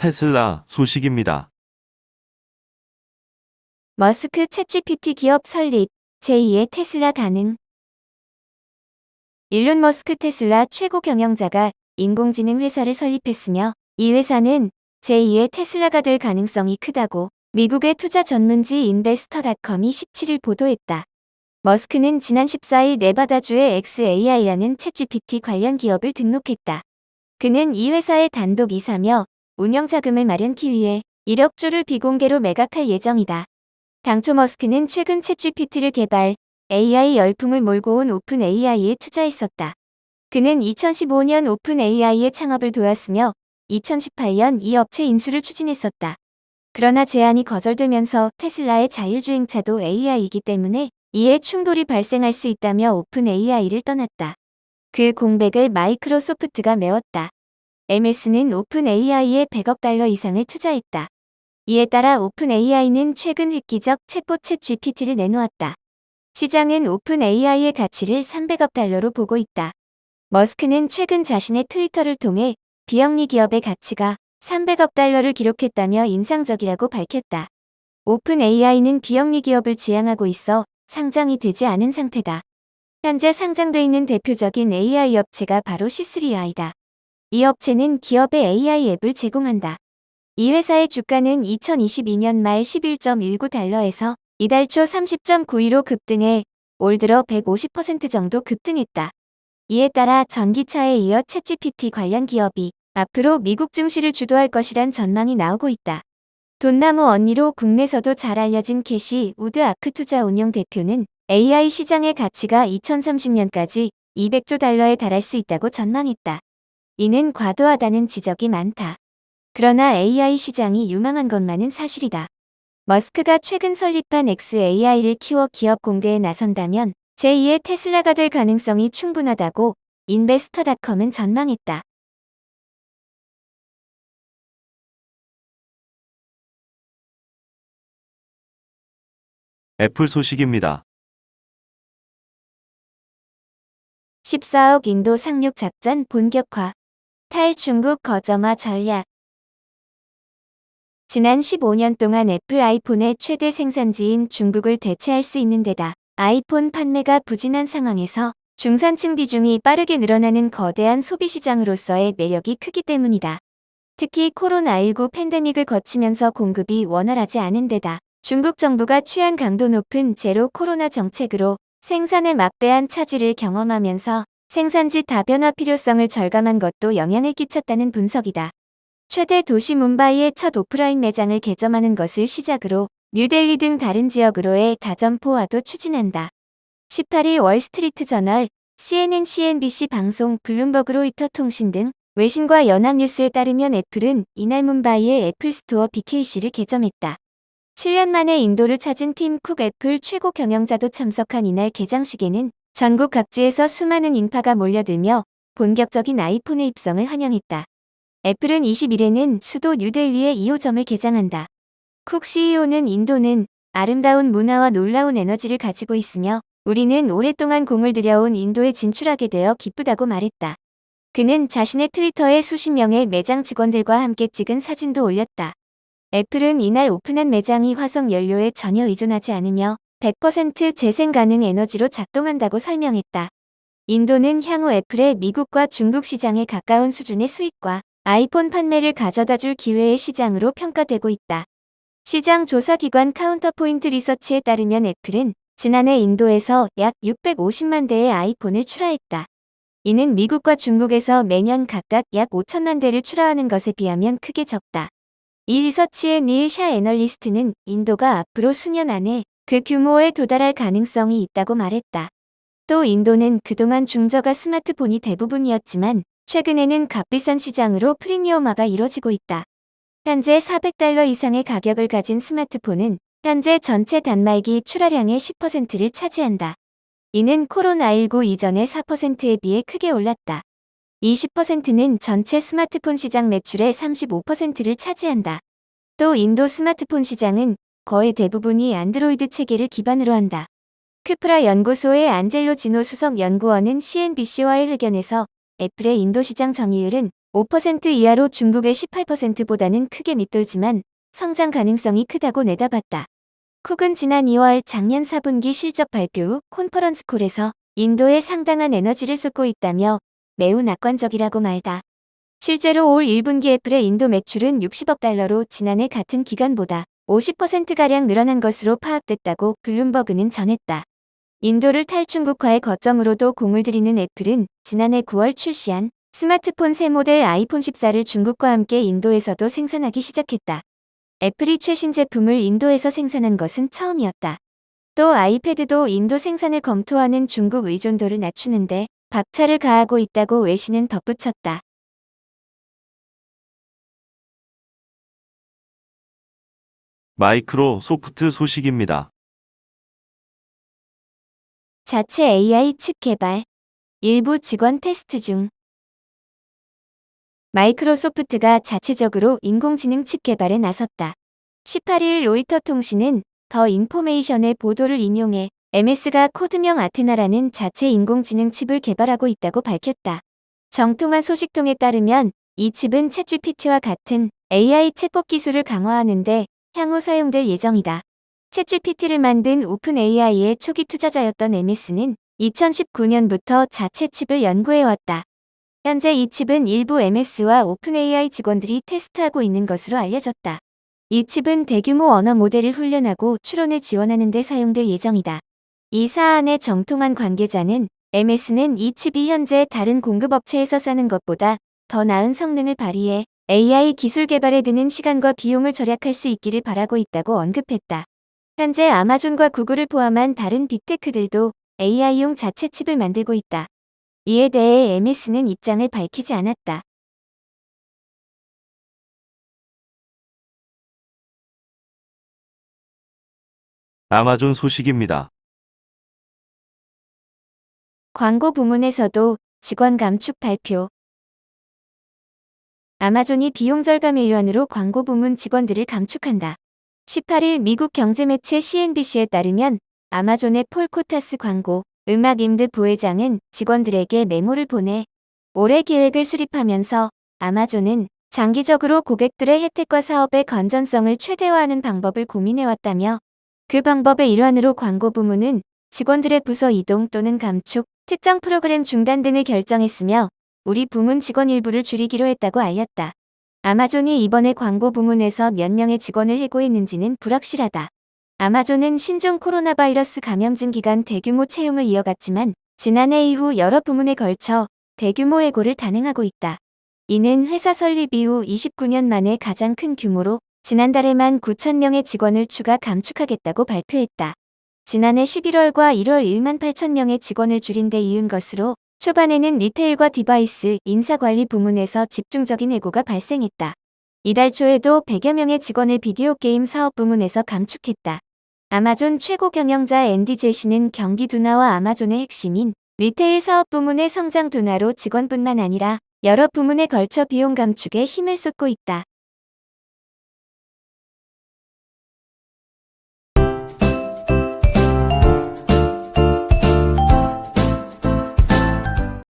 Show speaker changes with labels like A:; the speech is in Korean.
A: 테슬라 소식입니다.
B: 머스크 챗GPT 기업 설립, 제2의 테슬라 가능. 일론 머스크 테슬라 최고 경영자가 인공지능 회사를 설립했으며 이 회사는 제2의 테슬라가 될 가능성이 크다고 미국의 투자 전문지 인베스터닷컴이 17일 보도했다. 머스크는 지난 14일 네바다주의 xAI라는 챗GPT 관련 기업을 등록했다. 그는 이 회사의 단독 이사며 운영 자금을 마련하기 위해 1억 주를 비공개로 매각할 예정이다. 당초 머스크는 최근 챗GPT를 개발, AI 열풍을 몰고 온 오픈 AI에 투자했었다. 그는 2015년 오픈 AI의 창업을 도왔으며 2018년 이 업체 인수를 추진했었다. 그러나 제안이 거절되면서 테슬라의 자율주행차도 AI이기 때문에 이에 충돌이 발생할 수 있다며 오픈 AI를 떠났다. 그 공백을 마이크로소프트가 메웠다. MS는 오픈 AI에 100억 달러 이상을 투자했다. 이에 따라 오픈 AI는 최근 획기적 챗봇 챗GPT를 내놓았다. 시장은 오픈 AI의 가치를 300억 달러로 보고 있다. 머스크는 최근 자신의 트위터를 통해 비영리 기업의 가치가 300억 달러를 기록했다며 인상적이라고 밝혔다. 오픈 AI는 비영리 기업을 지향하고 있어 상장이 되지 않은 상태다. 현재 상장돼 있는 대표적인 AI 업체가 바로 C3I다. 이 업체는 기업의 AI 앱을 제공한다. 이 회사의 주가는 2022년 말 11.19달러에서 이달 초 30.92로 급등해 올 들어 150% 정도 급등했다. 이에 따라 전기차에 이어 챗GPT 관련 기업이 앞으로 미국 증시를 주도할 것이란 전망이 나오고 있다. 돈나무 언니로 국내에서도 잘 알려진 캐시 우드 아크투자 운용 대표는 AI 시장의 가치가 2030년까지 200조 달러에 달할 수 있다고 전망했다. 이는 과도하다는 지적이 많다. 그러나 AI 시장이 유망한 것만은 사실이다. 머스크가 최근 설립한 xAI를 키워 기업 공개에 나선다면 제2의 테슬라가 될 가능성이 충분하다고 인베스터닷컴은 전망했다.
A: 애플 소식입니다.
B: 14억 인도 상륙 작전 본격화. 탈중국 거점화 전략. 지난 15년 동안 애플 아이폰의 최대 생산지인 중국을 대체할 수 있는 데다 아이폰 판매가 부진한 상황에서 중산층 비중이 빠르게 늘어나는 거대한 소비시장으로서의 매력이 크기 때문이다. 특히 코로나19 팬데믹을 거치면서 공급이 원활하지 않은 데다 중국 정부가 취한 강도 높은 제로 코로나 정책으로 생산에 막대한 차질을 경험하면서 생산지 다변화 필요성을 절감한 것도 영향을 끼쳤다는 분석이다. 최대 도시 뭄바이의 첫 오프라인 매장을 개점하는 것을 시작으로 뉴델리 등 다른 지역으로의 다점포화도 추진한다. 18일 월스트리트 저널, CNN, CNBC 방송, 블룸버그 로이터 통신 등 외신과 연합뉴스에 따르면 애플은 이날 뭄바이의 애플 스토어 BKC를 개점했다. 7년 만에 인도를 찾은 팀 쿡 애플 최고 경영자도 참석한 이날 개장식에는 전국 각지에서 수많은 인파가 몰려들며 본격적인 아이폰의 입성을 환영했다. 애플은 20일에는 수도 뉴델리에 2호점을 개장한다. 쿡 CEO는 인도는 아름다운 문화와 놀라운 에너지를 가지고 있으며 우리는 오랫동안 공을 들여온 인도에 진출하게 되어 기쁘다고 말했다. 그는 자신의 트위터에 수십 명의 매장 직원들과 함께 찍은 사진도 올렸다. 애플은 이날 오픈한 매장이 화석 연료에 전혀 의존하지 않으며 100% 재생 가능 에너지로 작동한다고 설명했다. 인도는 향후 애플의 미국과 중국 시장에 가까운 수준의 수익과 아이폰 판매를 가져다줄 기회의 시장으로 평가되고 있다. 시장 조사기관 카운터포인트 리서치에 따르면 애플은 지난해 인도에서 약 650만 대의 아이폰을 출하했다. 이는 미국과 중국에서 매년 각각 약 5천만 대를 출하하는 것에 비하면 크게 적다. 이 리서치의 닐 샤 애널리스트는 인도가 앞으로 수년 안에 그 규모에 도달할 가능성이 있다고 말했다. 또 인도는 그동안 중저가 스마트폰이 대부분이었지만 최근에는 값비싼 시장으로 프리미엄화가 이뤄지고 있다. 현재 400달러 이상의 가격을 가진 스마트폰은 현재 전체 단말기 출하량의 10%를 차지한다. 이는 코로나19 이전의 4%에 비해 크게 올랐다. 이 10%는 전체 스마트폰 시장 매출의 35%를 차지한다. 또 인도 스마트폰 시장은 거의 대부분이 안드로이드 체계를 기반으로 한다. 크프라 연구소의 안젤로 지노 수석 연구원은 CNBC와의 회견에서 애플의 인도 시장 점유율은 5% 이하로 중국의 18%보다는 크게 밑돌지만 성장 가능성이 크다고 내다봤다. 쿡은 지난 2월 작년 4분기 실적 발표 후 컨퍼런스 콜에서 인도에 상당한 에너지를 쏟고 있다며 매우 낙관적이라고 말다. 실제로 올 1분기 애플의 인도 매출은 60억 달러로 지난해 같은 기간보다 50%가량 늘어난 것으로 파악됐다고 블룸버그는 전했다. 인도를 탈중국화의 거점으로도 공을 들이는 애플은 지난해 9월 출시한 스마트폰 새 모델 아이폰 14를 중국과 함께 인도에서도 생산하기 시작했다. 애플이 최신 제품을 인도에서 생산한 것은 처음이었다. 또 아이패드도 인도 생산을 검토하는 중국 의존도를 낮추는데 박차를 가하고 있다고 외신은 덧붙였다.
A: 마이크로소프트 소식입니다.
B: 자체 AI 칩 개발, 일부 직원 테스트 중. 마이크로소프트가 자체적으로 인공지능 칩 개발에 나섰다. 18일 로이터 통신은 더 인포메이션의 보도를 인용해 MS가 코드명 아테나라는 자체 인공지능 칩을 개발하고 있다고 밝혔다. 정통한 소식통에 따르면 이 칩은 챗GPT와 같은 AI 챗봇 기술을 강화하는데 향후 사용될 예정이다. 챗GPT를 만든 오픈 AI의 초기 투자자였던 MS는 2019년부터 자체 칩을 연구해왔다. 현재 이 칩은 일부 MS와 오픈 AI 직원들이 테스트하고 있는 것으로 알려졌다. 이 칩은 대규모 언어 모델을 훈련하고 추론을 지원하는 데 사용될 예정이다. 이 사안의 정통한 관계자는 MS는 이 칩이 현재 다른 공급업체에서 사는 것보다 더 나은 성능을 발휘해 AI 기술 개발에 드는 시간과 비용을 절약할 수 있기를 바라고 있다고 언급했다. 현재 아마존과 구글을 포함한 다른 빅테크들도 AI용 자체 칩을 만들고 있다. 이에 대해 MS는 입장을 밝히지 않았다.
A: 아마존 소식입니다.
B: 광고 부문에서도 직원 감축 발표. 아마존이 비용 절감의 일환으로 광고 부문 직원들을 감축한다. 18일 미국 경제매체 CNBC에 따르면 아마존의 폴 코타스 광고 음악 임드 부회장은 직원들에게 메모를 보내 올해 계획을 수립하면서 아마존은 장기적으로 고객들의 혜택과 사업의 건전성을 최대화하는 방법을 고민해왔다며 그 방법의 일환으로 광고 부문은 직원들의 부서 이동 또는 감축, 특정 프로그램 중단 등을 결정했으며 우리 부문 직원 일부를 줄이기로 했다고 알렸다. 아마존이 이번에 광고 부문에서 몇 명의 직원을 해고했는지는 불확실하다. 아마존은 신종 코로나 바이러스 감염증 기간 대규모 채용을 이어갔지만 지난해 이후 여러 부문에 걸쳐 대규모 해고를 단행하고 있다. 이는 회사 설립 이후 29년 만에 가장 큰 규모로 지난달에만 9,000명의 직원을 추가 감축하겠다고 발표했다. 지난해 11월과 1월 1만 8천 명의 직원을 줄인 데 이은 것으로 초반에는 리테일과 디바이스, 인사관리 부문에서 집중적인 해고가 발생했다. 이달 초에도 100여 명의 직원을 비디오 게임 사업 부문에서 감축했다. 아마존 최고 경영자 앤디 제시는 경기 둔화와 아마존의 핵심인 리테일 사업 부문의 성장 둔화로 직원뿐만 아니라 여러 부문에 걸쳐 비용 감축에 힘을 쏟고 있다.